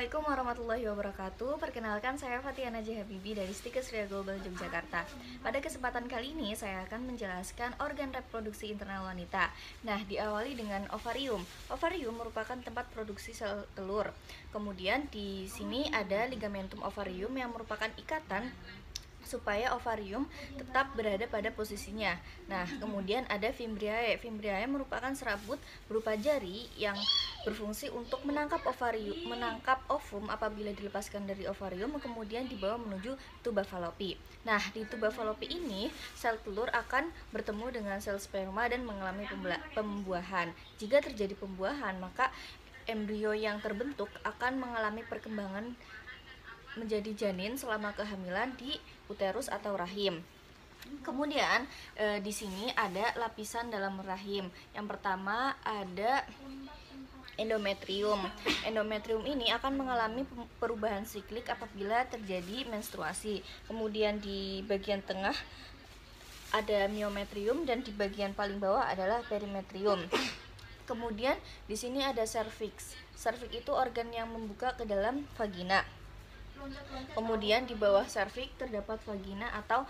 Assalamualaikum warahmatullahi wabarakatuh. Perkenalkan, saya Fatia Najih Habibi dari Stikes Ria Global Yogyakarta. Pada kesempatan kali ini saya akan menjelaskan organ reproduksi internal wanita. Nah, diawali dengan ovarium. Ovarium merupakan tempat produksi sel telur. Kemudian di sini ada ligamentum ovarium yang merupakan ikatan supaya ovarium tetap berada pada posisinya. Nah, kemudian ada fimbriae. Fimbriae merupakan serabut berupa jari yang berfungsi untuk menangkap ovum apabila dilepaskan dari ovarium, kemudian dibawa menuju tuba falopi. Nah, di tuba falopi ini sel telur akan bertemu dengan sel sperma dan mengalami pembuahan. Jika terjadi pembuahan, maka embrio yang terbentuk akan mengalami perkembangan menjadi janin selama kehamilan di uterus atau rahim. Kemudian di sini ada lapisan dalam rahim. Yang pertama ada endometrium. Endometrium ini akan mengalami perubahan siklik apabila terjadi menstruasi. Kemudian di bagian tengah ada myometrium dan di bagian paling bawah adalah perimetrium. Kemudian di sini ada cervix. Cervix itu organ yang membuka ke dalam vagina. Kemudian di bawah serviks terdapat vagina atau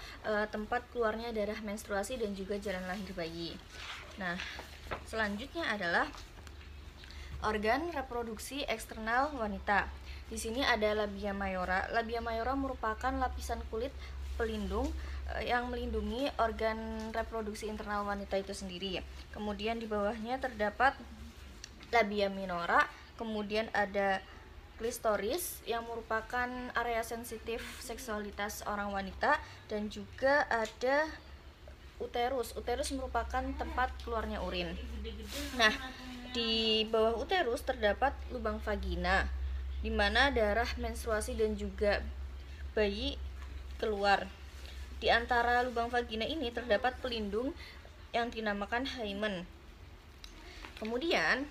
tempat keluarnya darah menstruasi dan juga jalan lahir bayi. Nah, selanjutnya adalah organ reproduksi eksternal wanita. Di sini ada labia mayora. Labia mayora merupakan lapisan kulit pelindung yang melindungi organ reproduksi internal wanita itu sendiri. Kemudian di bawahnya terdapat labia minora. Kemudian ada klistoris yang merupakan area sensitif seksualitas orang wanita, dan juga ada uterus. Uterus merupakan tempat keluarnya urin. Nah, di bawah uterus terdapat lubang vagina, di mana darah menstruasi dan juga bayi keluar. Di antara lubang vagina ini terdapat pelindung yang dinamakan hymen. Kemudian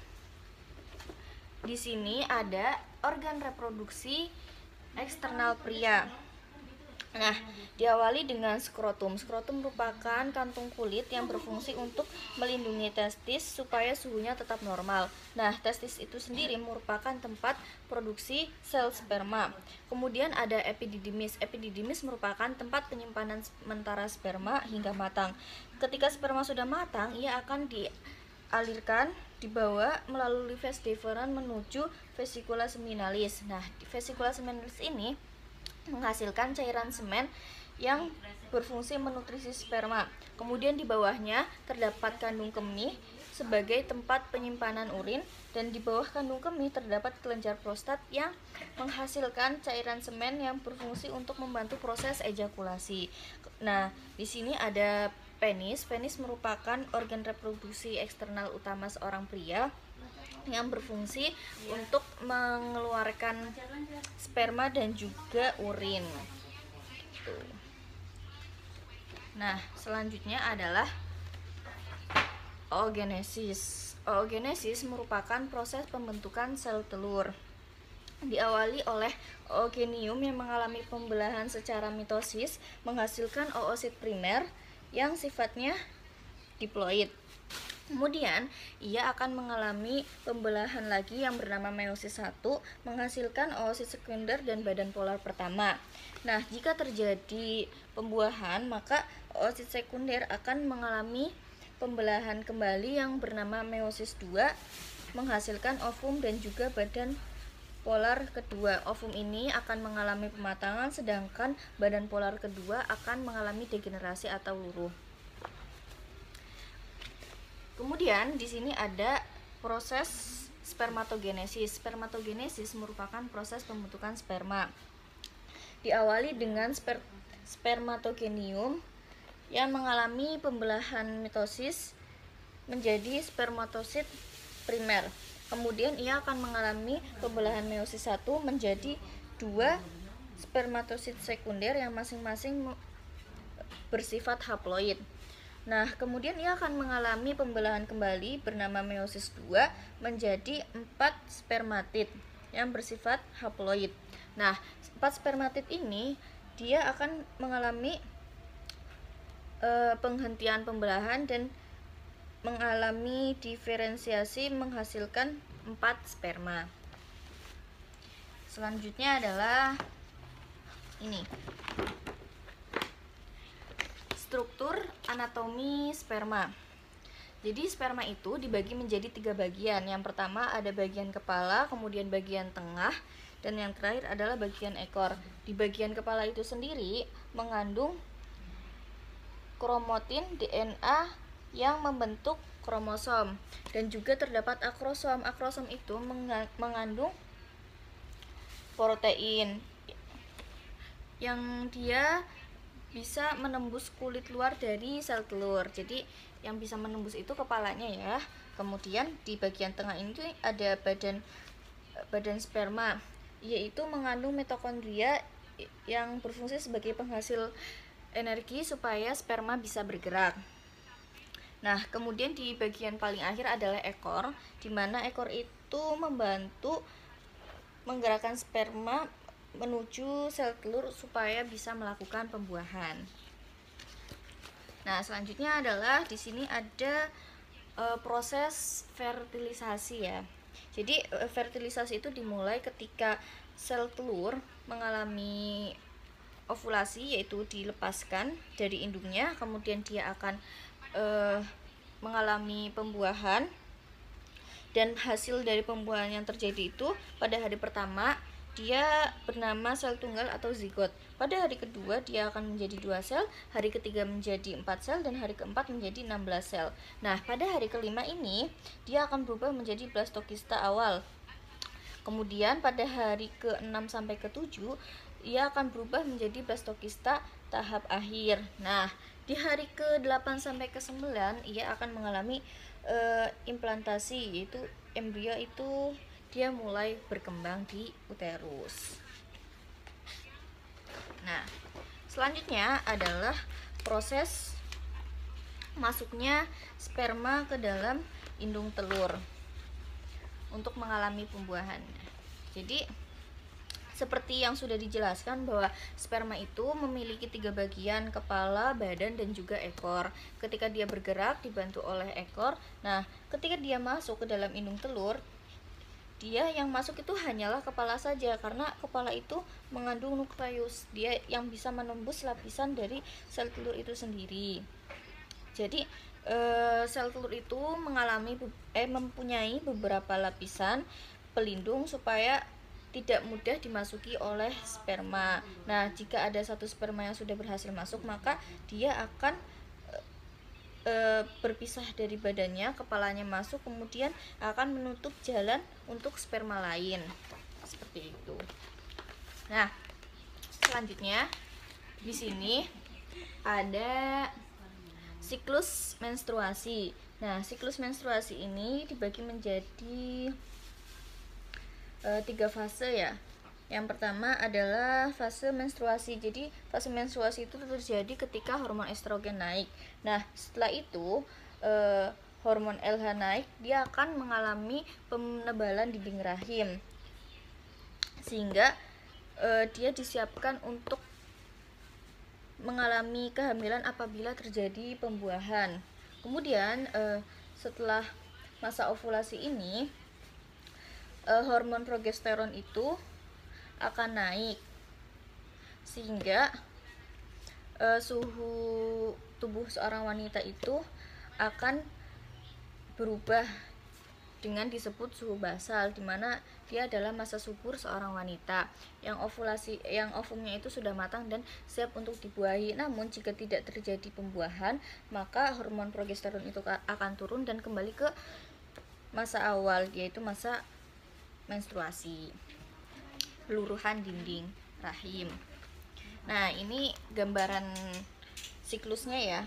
di sini ada organ reproduksi eksternal pria. Nah, diawali dengan skrotum. Skrotum merupakan kantung kulit yang berfungsi untuk melindungi testis supaya suhunya tetap normal. Nah, testis itu sendiri merupakan tempat produksi sel sperma. Kemudian ada epididymis. Epididymis merupakan tempat penyimpanan sementara sperma hingga matang. Ketika sperma sudah matang, ia akan dialirkan, dibawa melalui vas deferens menuju vesikula seminalis. Nah, vesikula seminalis ini menghasilkan cairan semen yang berfungsi menutrisi sperma. Kemudian di bawahnya terdapat kandung kemih sebagai tempat penyimpanan urin, dan di bawah kandung kemih terdapat kelenjar prostat yang menghasilkan cairan semen yang berfungsi untuk membantu proses ejakulasi. Nah, di sini ada penis. Penis merupakan organ reproduksi eksternal utama seorang pria yang berfungsi untuk mengeluarkan sperma dan juga urin. Nah, selanjutnya adalah oogenesis. Oogenesis merupakan proses pembentukan sel telur. Diawali oleh oogenium yang mengalami pembelahan secara mitosis menghasilkan oosit primer yang sifatnya diploid. Kemudian ia akan mengalami pembelahan lagi yang bernama meiosis 1 menghasilkan oosit sekunder dan badan polar pertama. Nah, jika terjadi pembuahan, maka oosit sekunder akan mengalami pembelahan kembali yang bernama meiosis 2 menghasilkan ovum dan juga badan polar kedua. Ovum ini akan mengalami pematangan, sedangkan badan polar kedua akan mengalami degenerasi atau luruh. Kemudian di sini ada proses spermatogenesis. Spermatogenesis merupakan proses pembentukan sperma. Diawali dengan spermatogenium yang mengalami pembelahan mitosis menjadi spermatosit primer. Kemudian ia akan mengalami pembelahan meiosis 1 menjadi 2 spermatosit sekunder yang masing-masing bersifat haploid. Nah, kemudian ia akan mengalami pembelahan kembali bernama meiosis 2 menjadi 4 spermatid yang bersifat haploid. Nah, 4 spermatid ini dia akan mengalami penghentian pembelahan dan mengalami diferensiasi menghasilkan 4 sperma. selanjutnya adalah ini, struktur anatomi sperma. Jadi sperma itu dibagi menjadi 3 bagian. Yang pertama ada bagian kepala, kemudian bagian tengah, dan yang terakhir adalah bagian ekor. Di bagian kepala itu sendiri mengandung kromatin DNA yang membentuk kromosom, dan juga terdapat akrosom. Akrosom itu mengandung protein yang dia bisa menembus kulit luar dari sel telur. Jadi yang bisa menembus itu kepalanya ya. Kemudian di bagian tengah ini ada badan sperma, yaitu mengandung mitokondria yang berfungsi sebagai penghasil energi supaya sperma bisa bergerak. Nah, kemudian di bagian paling akhir adalah ekor, di mana ekor itu membantu menggerakkan sperma menuju sel telur supaya bisa melakukan pembuahan. Nah, selanjutnya adalah di sini ada proses fertilisasi ya. Jadi fertilisasi itu dimulai ketika sel telur mengalami ovulasi, yaitu dilepaskan dari induknya, kemudian dia akan mengalami pembuahan, dan hasil dari pembuahan yang terjadi itu pada hari pertama dia bernama sel tunggal atau zigot. Pada hari kedua dia akan menjadi 2 sel, hari ketiga menjadi 4 sel, dan hari keempat menjadi 16 sel. Nah, pada hari kelima ini dia akan berubah menjadi blastokista awal. Kemudian pada hari ke-6 sampai ke-7 ia akan berubah menjadi blastokista tahap akhir. Nah, di hari ke-8 sampai ke-9 ia akan mengalami implantasi, yaitu embrio itu dia mulai berkembang di uterus. Nah, selanjutnya adalah proses masuknya sperma ke dalam indung telur untuk mengalami pembuahan. Jadi seperti yang sudah dijelaskan bahwa sperma itu memiliki 3 bagian, kepala, badan, dan juga ekor. Ketika dia bergerak dibantu oleh ekor. Nah, ketika dia masuk ke dalam indung telur, dia yang masuk itu hanyalah kepala saja, karena kepala itu mengandung nukleus, dia yang bisa menembus lapisan dari sel telur itu sendiri. Jadi sel telur itu mempunyai beberapa lapisan pelindung supaya tidak mudah dimasuki oleh sperma. Nah, jika ada satu sperma yang sudah berhasil masuk, maka dia akan berpisah dari badannya, kepalanya masuk, kemudian akan menutup jalan untuk sperma lain, seperti itu. Nah, selanjutnya di sini ada siklus menstruasi. Nah, siklus menstruasi ini dibagi menjadi 3 fase ya. Yang pertama adalah fase menstruasi. Jadi fase menstruasi itu terjadi ketika hormon estrogen naik. Nah, setelah itu hormon LH naik, dia akan mengalami penebalan dinding rahim, sehingga dia disiapkan untuk mengalami kehamilan apabila terjadi pembuahan. Kemudian setelah masa ovulasi ini, hormon progesteron itu akan naik, sehingga suhu tubuh seorang wanita itu akan berubah dengan disebut suhu basal, dimana dia adalah masa subur seorang wanita yang ovumnya itu sudah matang dan siap untuk dibuahi. Namun jika tidak terjadi pembuahan, maka hormon progesteron itu akan turun dan kembali ke masa awal, yaitu masa menstruasi, peluruhan dinding rahim. Nah, ini gambaran siklusnya ya.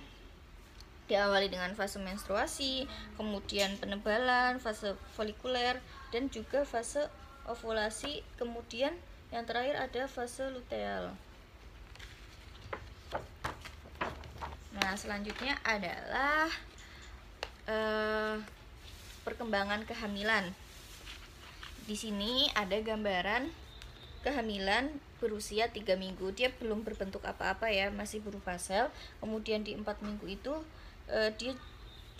Diawali dengan fase menstruasi, kemudian penebalan, fase folikuler, dan juga fase ovulasi, kemudian yang terakhir ada fase luteal. Nah, selanjutnya adalah perkembangan kehamilan. Di sini ada gambaran kehamilan berusia 3 minggu. Dia belum berbentuk apa-apa ya, masih berupa sel. Kemudian di 4 minggu itu dia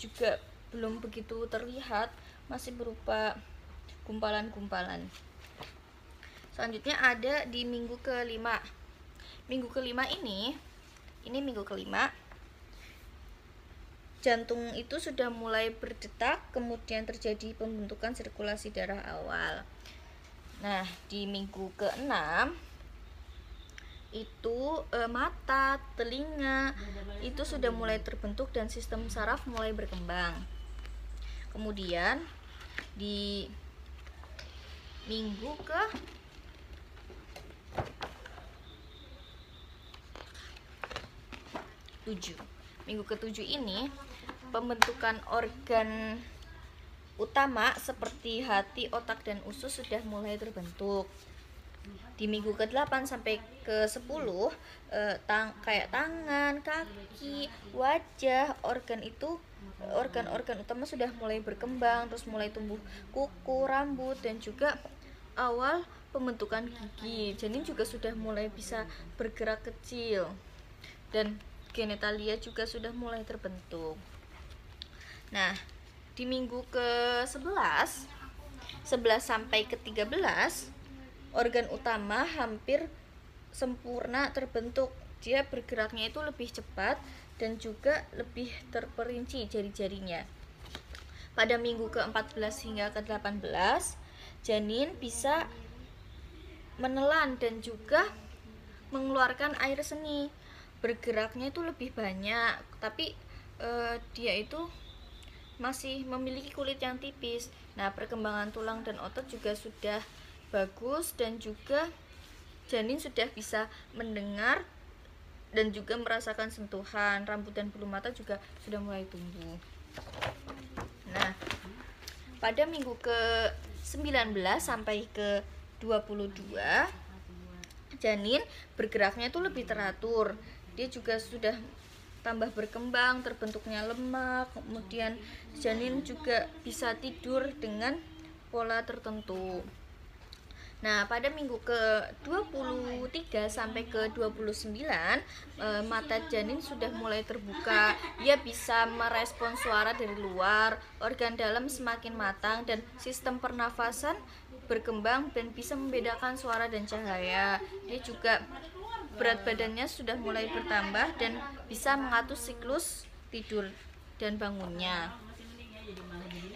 juga belum begitu terlihat, masih berupa gumpalan-gumpalan. Selanjutnya ada di minggu kelima. Minggu kelima ini minggu kelima, jantung itu sudah mulai berdetak, kemudian terjadi pembentukan sirkulasi darah awal. Nah, di minggu keenam itu mata, telinga itu sudah mulai terbentuk dan sistem saraf mulai berkembang. Kemudian di minggu ke minggu ke-7 ini pembentukan organ utama seperti hati, otak, dan usus sudah mulai terbentuk. Di minggu ke-8 sampai ke-10 kayak tangan, kaki, wajah, organ-organ utama sudah mulai berkembang, terus mulai tumbuh kuku, rambut, dan juga awal pembentukan gigi. Janin juga sudah mulai bisa bergerak kecil dan genitalia juga sudah mulai terbentuk. Nah, di minggu ke-11 sampai ke-13 organ utama hampir sempurna terbentuk. Dia bergeraknya itu lebih cepat dan juga lebih terperinci jari-jarinya. Pada minggu ke-14 hingga ke-18 janin bisa menelan dan juga mengeluarkan air seni. Bergeraknya itu lebih banyak, tapi dia itu masih memiliki kulit yang tipis. Nah, perkembangan tulang dan otot juga sudah bagus dan juga janin sudah bisa mendengar dan juga merasakan sentuhan. Rambut dan bulu mata juga sudah mulai tumbuh. Nah, pada minggu ke-19 sampai ke-22 janin bergeraknya itu lebih teratur. Dia juga sudah tambah berkembang, terbentuknya lemak, kemudian janin juga bisa tidur dengan pola tertentu. Nah, pada minggu ke-23 sampai ke-29 mata janin sudah mulai terbuka. Dia bisa merespons suara dari luar, organ dalam semakin matang, dan sistem pernafasan berkembang dan bisa membedakan suara dan cahaya. Dia juga berat badannya sudah mulai bertambah dan bisa mengatur siklus tidur dan bangunnya.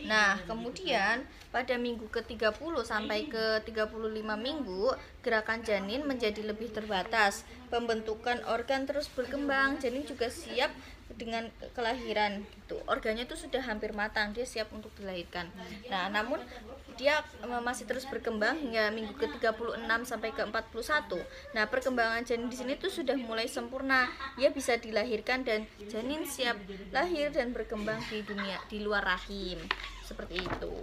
Nah, kemudian pada minggu ke-30 sampai ke-35 minggu, gerakan janin menjadi lebih terbatas. Pembentukan organ terus berkembang, janin juga siap dengan kelahiran. Organnya itu sudah hampir matang, dia siap untuk dilahirkan. Nah, namun dia masih terus berkembang hingga minggu ke-36 sampai ke-41. Nah, perkembangan janin di sini tuh sudah mulai sempurna. Dia bisa dilahirkan dan janin siap lahir dan berkembang di luar rahim. Seperti itu.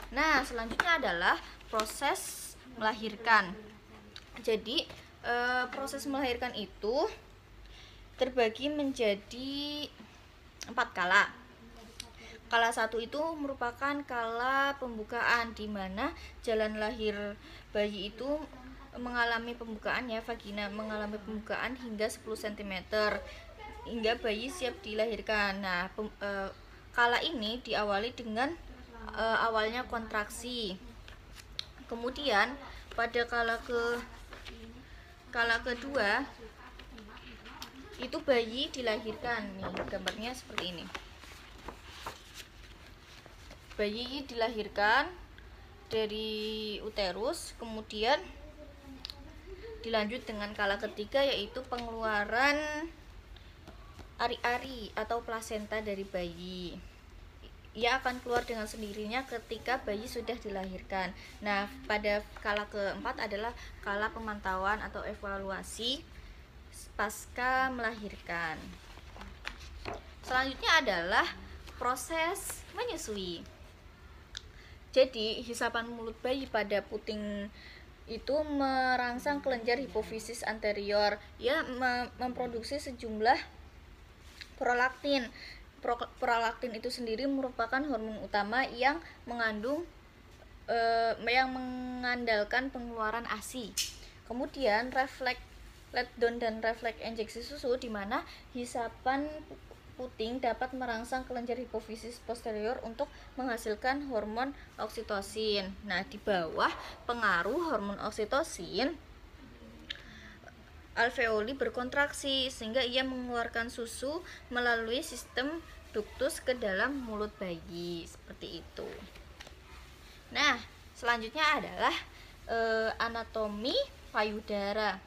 Nah, selanjutnya adalah proses melahirkan. Jadi, proses melahirkan itu terbagi menjadi 4 kala. Kala 1 itu merupakan kala pembukaan, di mana jalan lahir bayi itu mengalami pembukaan, ya, vagina mengalami pembukaan hingga 10 cm hingga bayi siap dilahirkan. Nah, kala ini diawali dengan awalnya kontraksi. Kemudian pada kala kedua itu bayi dilahirkan. Nih, gambarnya seperti ini. Bayi dilahirkan dari uterus, kemudian dilanjut dengan kala ketiga, yaitu pengeluaran ari-ari atau plasenta dari bayi. Ia akan keluar dengan sendirinya ketika bayi sudah dilahirkan. Nah, pada kala keempat adalah kala pemantauan atau evaluasi pasca melahirkan. Selanjutnya adalah proses menyusui. Jadi, hisapan mulut bayi pada puting itu merangsang kelenjar hipofisis anterior. Ia memproduksi sejumlah prolaktin. Prolaktin itu sendiri merupakan hormon utama yang mengandalkan pengeluaran ASI. Kemudian refleks letdown dan refleks injeksi susu, di mana hisapan puting dapat merangsang kelenjar hipofisis posterior untuk menghasilkan hormon oksitosin. Nah, di bawah pengaruh hormon oksitosin, alveoli berkontraksi sehingga ia mengeluarkan susu melalui sistem ductus ke dalam mulut bayi, seperti itu. Nah, selanjutnya adalah anatomi payudara.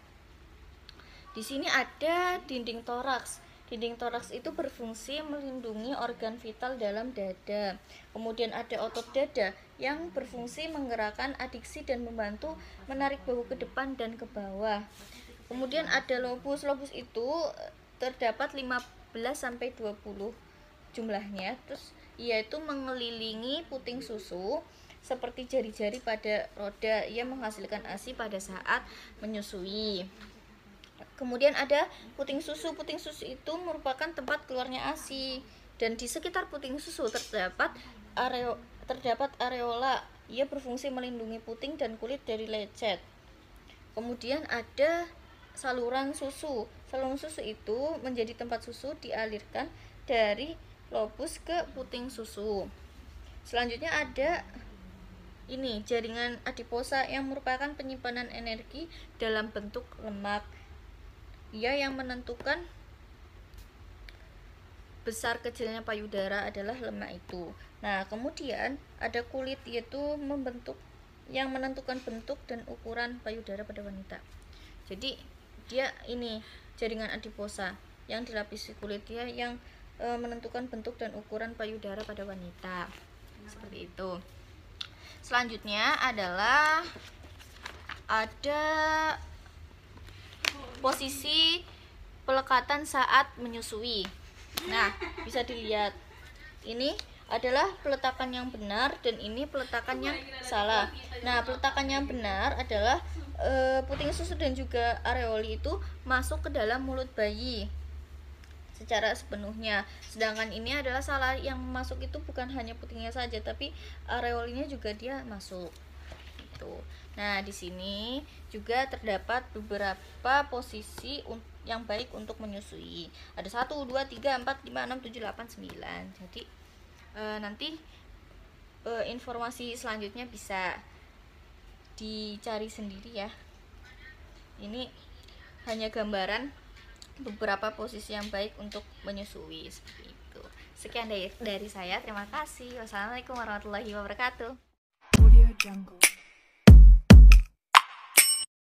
Di sini ada dinding toraks. Dinding toraks itu berfungsi melindungi organ vital dalam dada. Kemudian ada otot dada yang berfungsi menggerakkan adiksi dan membantu menarik bahu ke depan dan ke bawah. Kemudian ada lobus. Lobus itu terdapat 15 sampai 20 jumlahnya. Terus ia itu mengelilingi puting susu seperti jari-jari pada roda. Ia menghasilkan ASI pada saat menyusui. Kemudian ada puting susu. Puting susu itu merupakan tempat keluarnya ASI, dan di sekitar puting susu terdapat areola. Ia berfungsi melindungi puting dan kulit dari lecet. Kemudian ada saluran susu. Saluran susu itu menjadi tempat susu dialirkan dari lobus ke puting susu. Selanjutnya ada ini jaringan adiposa yang merupakan penyimpanan energi dalam bentuk lemak. Ia yang menentukan besar kecilnya payudara adalah lemak itu. Nah, kemudian ada kulit, yaitu yang menentukan bentuk dan ukuran payudara pada wanita. Jadi dia ini jaringan adiposa yang dilapisi kulit, dia yang menentukan bentuk dan ukuran payudara pada wanita. Seperti itu. Selanjutnya adalah ada posisi pelekatan saat menyusui. Nah, bisa dilihat ini adalah peletakan yang benar dan ini peletakan yang salah. Nah, peletakan yang benar adalah puting susu dan juga areoli itu masuk ke dalam mulut bayi secara sepenuhnya. Sedangkan ini adalah salah, yang masuk itu bukan hanya putingnya saja tapi areolinya juga dia masuk. Nah, di sini juga terdapat beberapa posisi yang baik untuk menyusui. Ada 1, 2, 3, 4, 5, 6, 7, 8, 9. Jadi nanti informasi selanjutnya bisa dicari sendiri ya. Ini hanya gambaran beberapa posisi yang baik untuk menyusui, seperti itu. Sekian dari saya. Terima kasih. Wassalamualaikum warahmatullahi wabarakatuh. Audio Jungle.